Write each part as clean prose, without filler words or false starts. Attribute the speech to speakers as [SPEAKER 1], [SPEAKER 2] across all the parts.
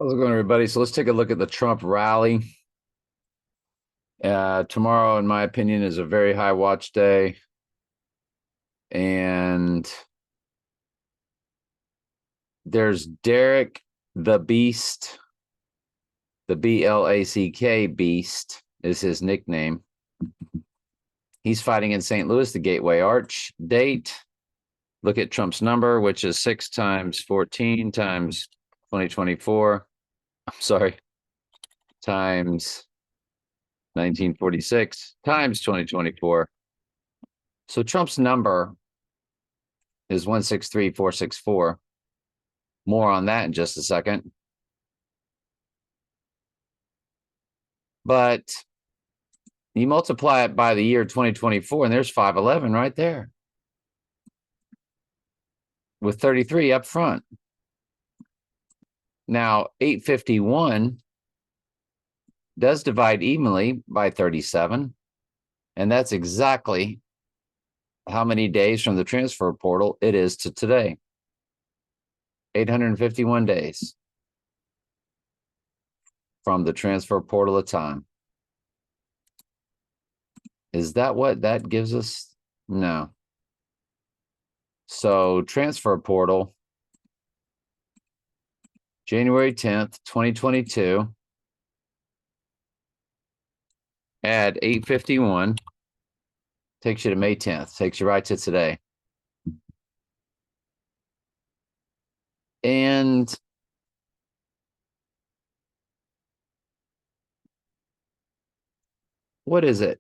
[SPEAKER 1] How's it going, everybody? So let's take a look at the Trump rally. Tomorrow, in my opinion, is a very high watch day. And there's Derek the Beast, the BLACK Beast is his nickname. He's fighting in St. Louis, the Gateway Arch date. Look at Trump's number, which is 6 times 14 times 2024. I'm sorry, times 1946 times 2024. So Trump's number is 163464. More on that in just a second. But you multiply it by the year 2024, and there's 511 right there with 33 up front. Now, 851 does divide evenly by 37, and that's exactly how many days from the transfer portal it is to today. 851 days from the transfer portal of time. Is that what that gives us? No. So transfer portal, January 10th, 2022, add 851, takes you to May 10th, takes you right to today. And what is it?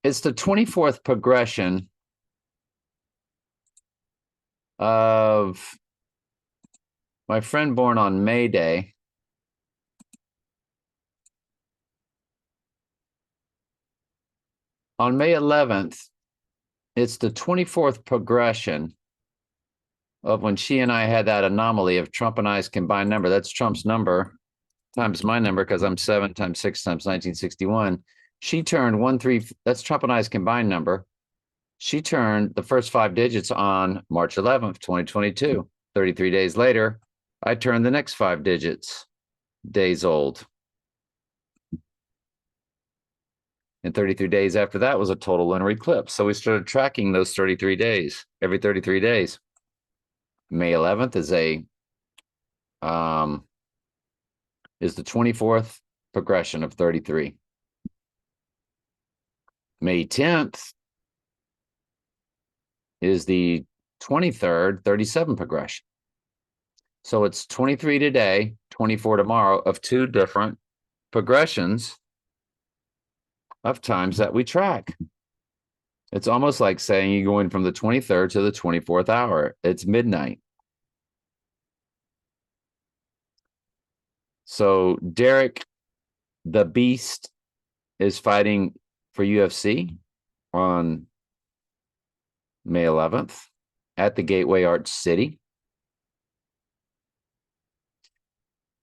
[SPEAKER 1] It's the 24th progression of my friend born on May Day. On May 11th, it's the 24th progression of when she and I had that anomaly of Trump and I's combined number. That's Trump's number times my number, because I'm 7 times 6 times 1961. She turned 13. That's Trump and I's combined number. She turned the first 5 digits on March 11th, 2022. 33 days later, I turned the next 5 digits days old. And 33 days after that was a total lunar eclipse. So we started tracking those 33 days, every 33 days. May 11th is the 24th progression of 33. May 10th is the 23rd, 37 progression. So it's 23 today, 24 tomorrow, of 2 different progressions of times that we track. It's almost like saying you're going from the 23rd to the 24th hour. It's midnight. So Derek the Beast is fighting for UFC on May 11th at the Gateway Arch City.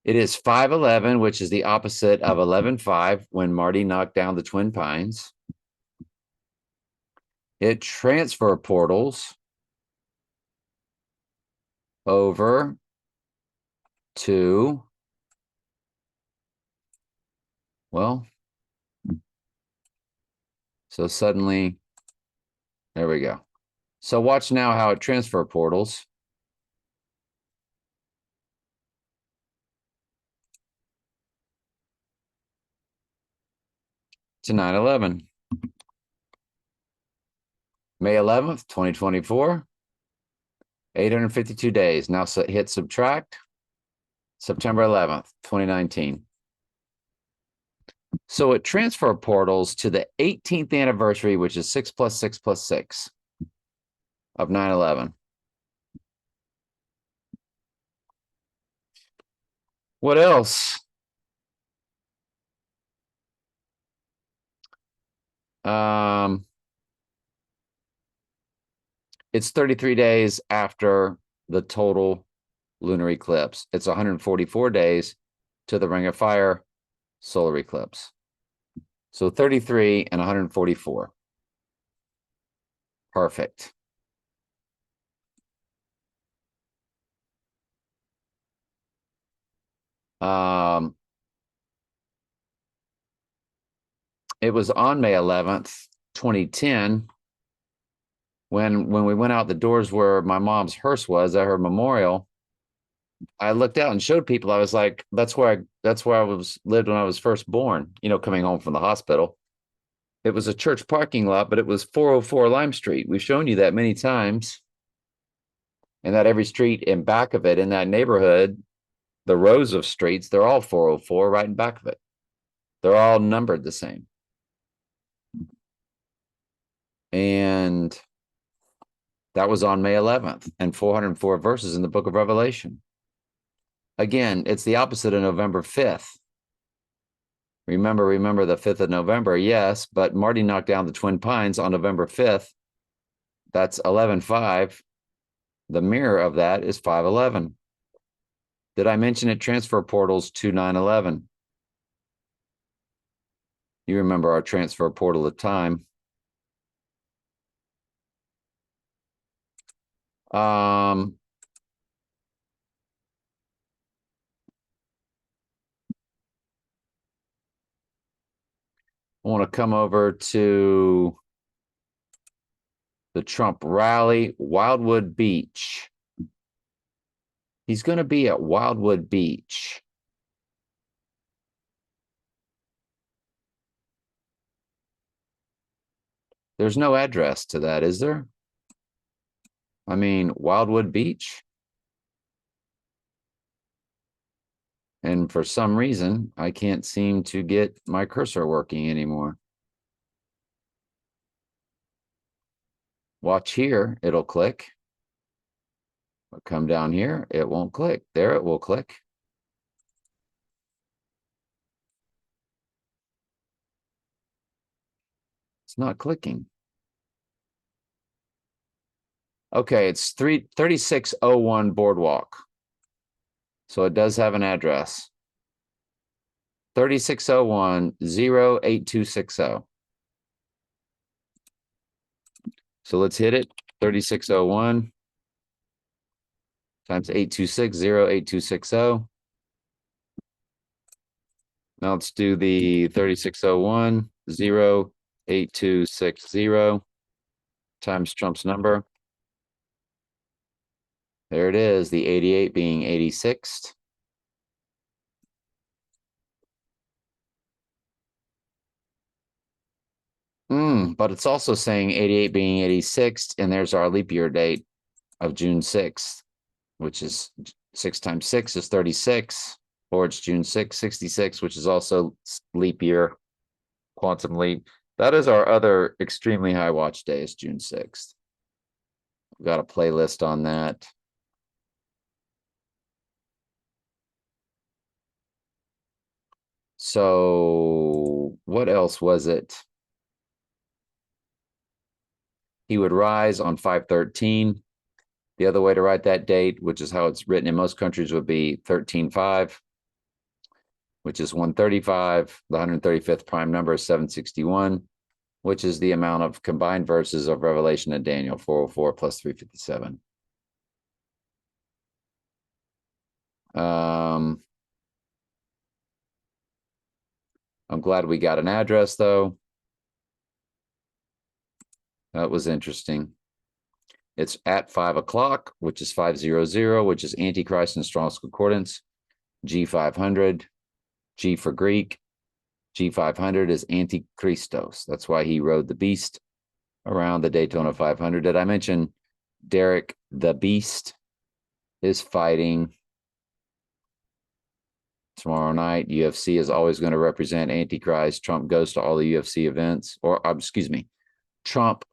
[SPEAKER 1] It is 511, which is the opposite of 11-5 when Marty knocked down the Twin Pines. It transfer portals over to, well, so suddenly, there we go. So watch now how it transfer portals. To 9/11. May 11th, 2024. 852 days. Now hit subtract. September 11th, 2019. So it transfer portals to the 18th anniversary, which is 6 plus 6 plus 6 of 9/11. What else? It's 33 days after the total lunar eclipse. It's 144 days to the Ring of Fire solar eclipse. So 33 and 144. Perfect. It was on May 11th, 2010, when we went out the doors where my mom's hearse was at her memorial. I looked out and showed people. I was like, that's where I lived when I was first born, coming home from the hospital. It was a church parking lot, but it was 404 Lime Street. We've shown you that many times. And that every street in back of it in that neighborhood, the rows of streets, they're all 404 right in back of it. They're all numbered the same. And that was on May 11th, and 404 verses in the book of Revelation. Again, it's the opposite of November 5th. Remember the 5th of November, yes, but Marty knocked down the Twin Pines on November 5th. That's 11/5. The mirror of that is 5/11. Did I mention it? Transfer portals to 9/11. You remember our transfer portal of time. I want to come over to the Trump rally, Wildwood Beach. He's going to be at Wildwood Beach. There's no address to that, is there? I mean, Wildwood Beach. And for some reason, I can't seem to get my cursor working anymore. Watch here, it'll click. But come down here, it won't click. There it will click. It's not clicking. Okay, it's 3601 Boardwalk. So it does have an address. 3601-08260. So let's hit it. 3601 times 826-08260. Now let's do the 3601-08260 times Trump's number. There it is, the 88 being 86th. But it's also saying 88 being 86th, and there's our leap year date of June 6th, which is 6 times 6 is 36, or it's June 6th, 66, which is also leap year, quantum leap. That is our other extremely high watch day, is June 6th. We've got a playlist on that. So what else was it? He would rise on 5/13. The other way to write that date, which is how it's written in most countries, would be 13/5, which is 135. The 135th prime number is 761, which is the amount of combined verses of Revelation and Daniel, 404 plus 357. I'm glad we got an address, though. That was interesting. It's at 5 o'clock, which is 500, which is Antichrist in Strong's Concordance. G500, G for Greek. G500 is Antichristos. That's why he rode the beast around the Daytona 500. Did I mention Derek the Beast is fighting tomorrow night? UFC is always going to represent Antichrist. Trump goes to all the UFC events, or excuse me, Trump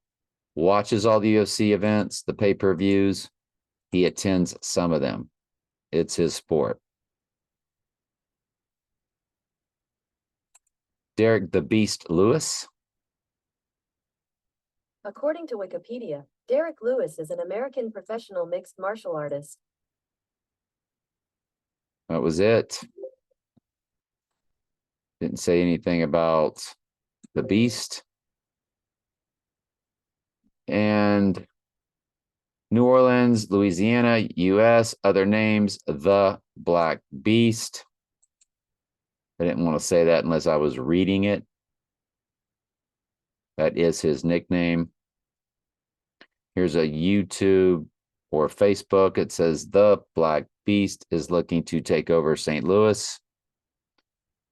[SPEAKER 1] watches all the UFC events, the pay-per-views. He attends some of them. It's his sport. Derek the Beast Lewis.
[SPEAKER 2] According to Wikipedia, Derek Lewis is an American professional mixed martial artist.
[SPEAKER 1] That was it. Didn't say anything about the Beast. And New Orleans, Louisiana, U.S., other names, the Black Beast. I didn't want to say that unless I was reading it. That is his nickname. Here's a YouTube or Facebook. It says the Black Beast is looking to take over St. Louis.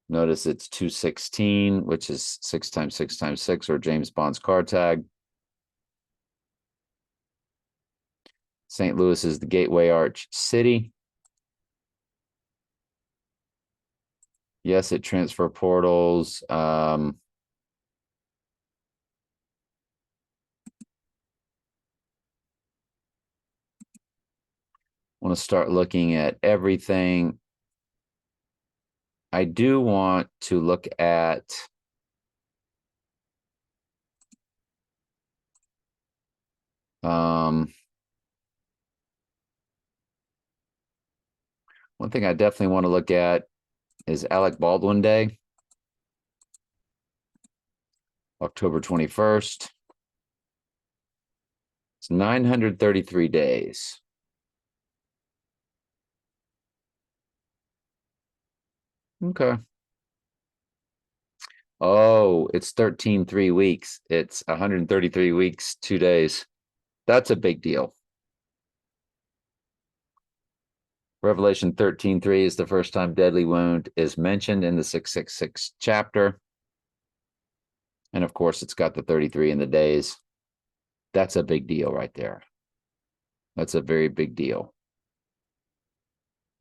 [SPEAKER 1] Notice it's 216, which is 6 times 6 times 6, or James Bond's car tag. St. Louis is the Gateway Arch City. Yes, it transfer portals. Want to start looking at everything. I do want to look at one thing I definitely want to look at is Alec Baldwin Day, October 21st. It's 933 days. Okay. Oh, it's 13 3 weeks. It's 133 weeks, 2 days. That's a big deal. Revelation 13:3 is the first time deadly wound is mentioned in the 666 chapter. And of course, it's got the 33 in the days. That's a big deal right there. That's a very big deal.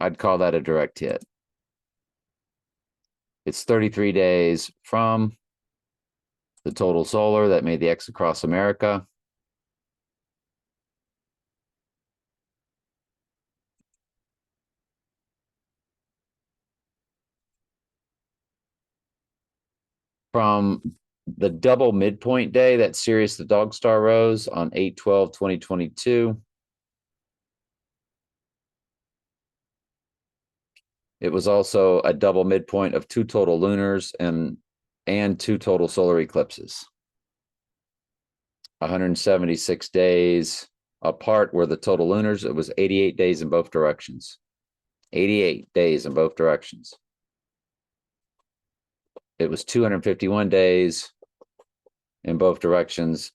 [SPEAKER 1] I'd call that a direct hit. It's 33 days from the total solar that made the X across America. From the double midpoint day that Sirius the Dog Star rose on 8/12/2022. It was also a double midpoint of 2 total lunars and 2 total solar eclipses. 176 days apart were the total lunars. It was 88 days in both directions. 88 days in both directions. It was 251 days in both directions,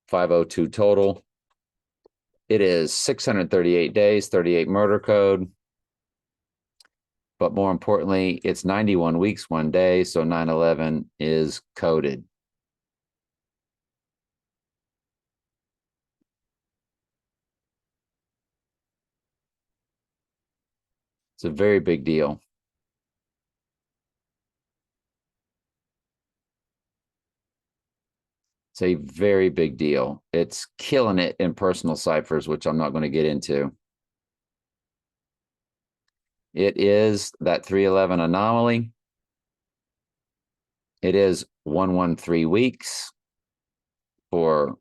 [SPEAKER 1] 502 total. It is 638 days, 38 murder code. But more importantly, it's 91 weeks, 1 day, so 9/11 is coded. It's a very big deal. It's a very big deal. It's killing it in personal ciphers, which I'm not going to get into. It is that 311 anomaly. It is 113 weeks for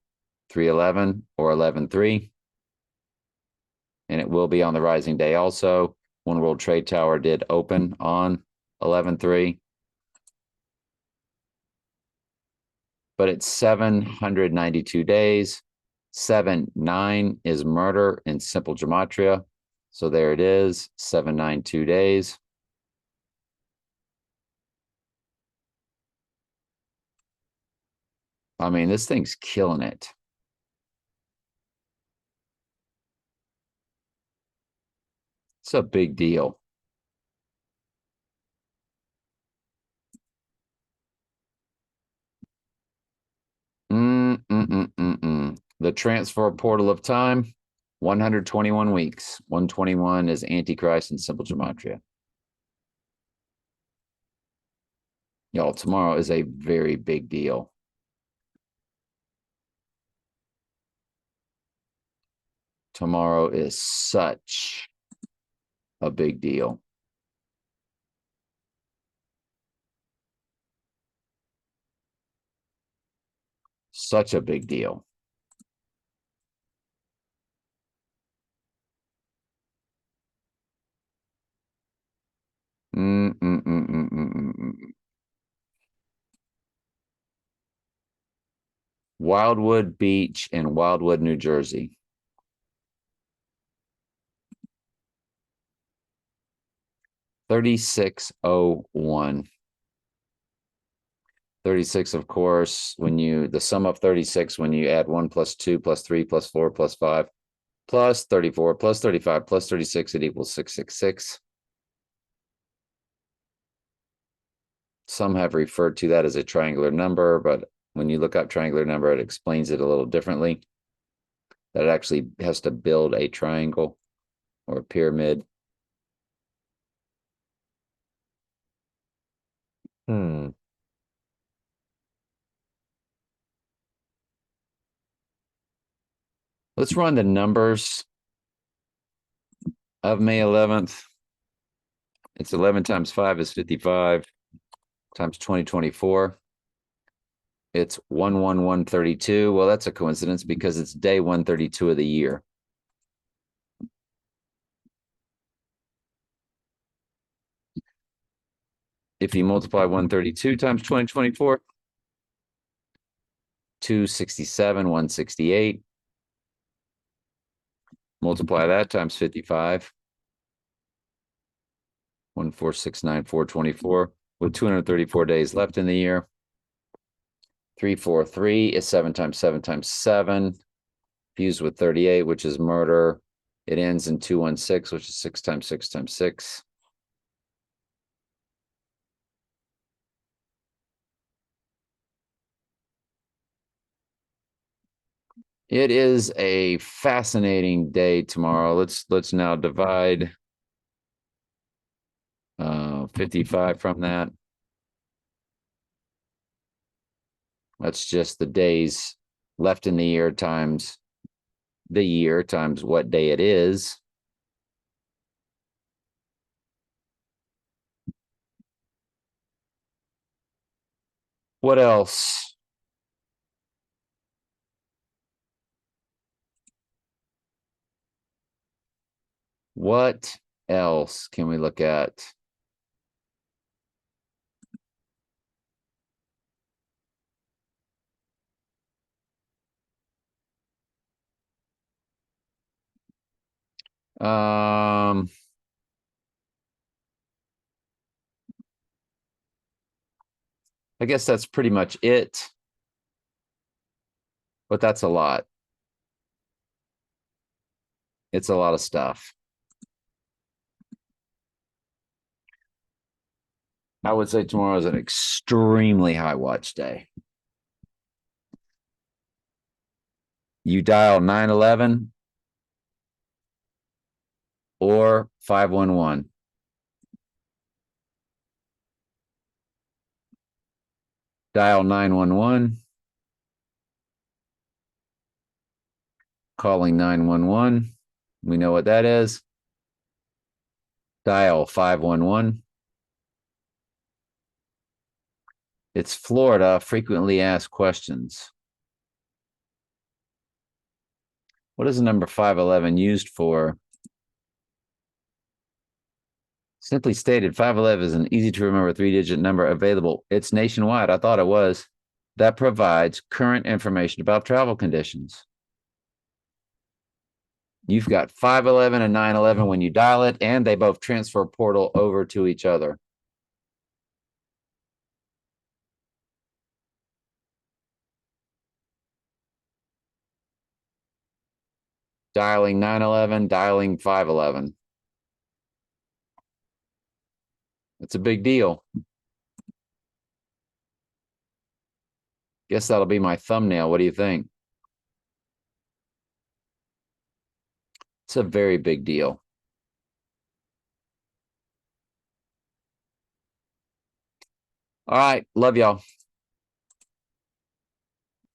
[SPEAKER 1] 311 or 11/3. And it will be on the rising day also. One World Trade Tower did open on 11/3. But it's 792 days. 7/9 is murder in simple gematria. So there it is, 792 days. I mean, this thing's killing it. It's a big deal. The transfer portal of time, 121 weeks. 121 is Antichrist in simple gematria. Y'all, tomorrow is a very big deal. Tomorrow is such a big deal. Such a big deal. Wildwood Beach in Wildwood, New Jersey. 3601. 36, of course, the sum of 36, when you add 1 plus 2 plus 3 plus 4 plus 5 plus 34 plus 35 plus 36, it equals 666. Some have referred to that as a triangular number, but when you look up triangular number, it explains it a little differently. That it actually has to build a triangle or a pyramid. Let's run the numbers of May 11th. It's 11 times 5 is 55 times 2024. It's 11132. Well, that's a coincidence because it's day 132 of the year. If you multiply 132 times 2024, 267, 168. Multiply that times 55. 14694, 424, with 234 days left in the year. 343 is 7 times 7 times 7, fused with 38, which is murder. It ends in 216, which is 6 times 6 times 6. It is a fascinating day tomorrow. Let's now divide 55 from that. That's just the days left in the year times what day it is. What else? What else can we look at? I guess that's pretty much it. But that's a lot. It's a lot of stuff. I would say tomorrow is an extremely high watch day. You dial 911 or 511. Dial 911. Calling 911. We know what that is. Dial 511. It's Florida frequently asked questions. What is the number 511 used for? Simply stated, 511 is an easy to remember 3-digit number available. It's nationwide. I thought it was. That provides current information about travel conditions. You've got 511 and 911 when you dial it, and they both transfer portal over to each other. Dialing 911, dialing 511. It's a big deal. Guess that'll be my thumbnail. What do you think? It's a very big deal. All right. Love y'all.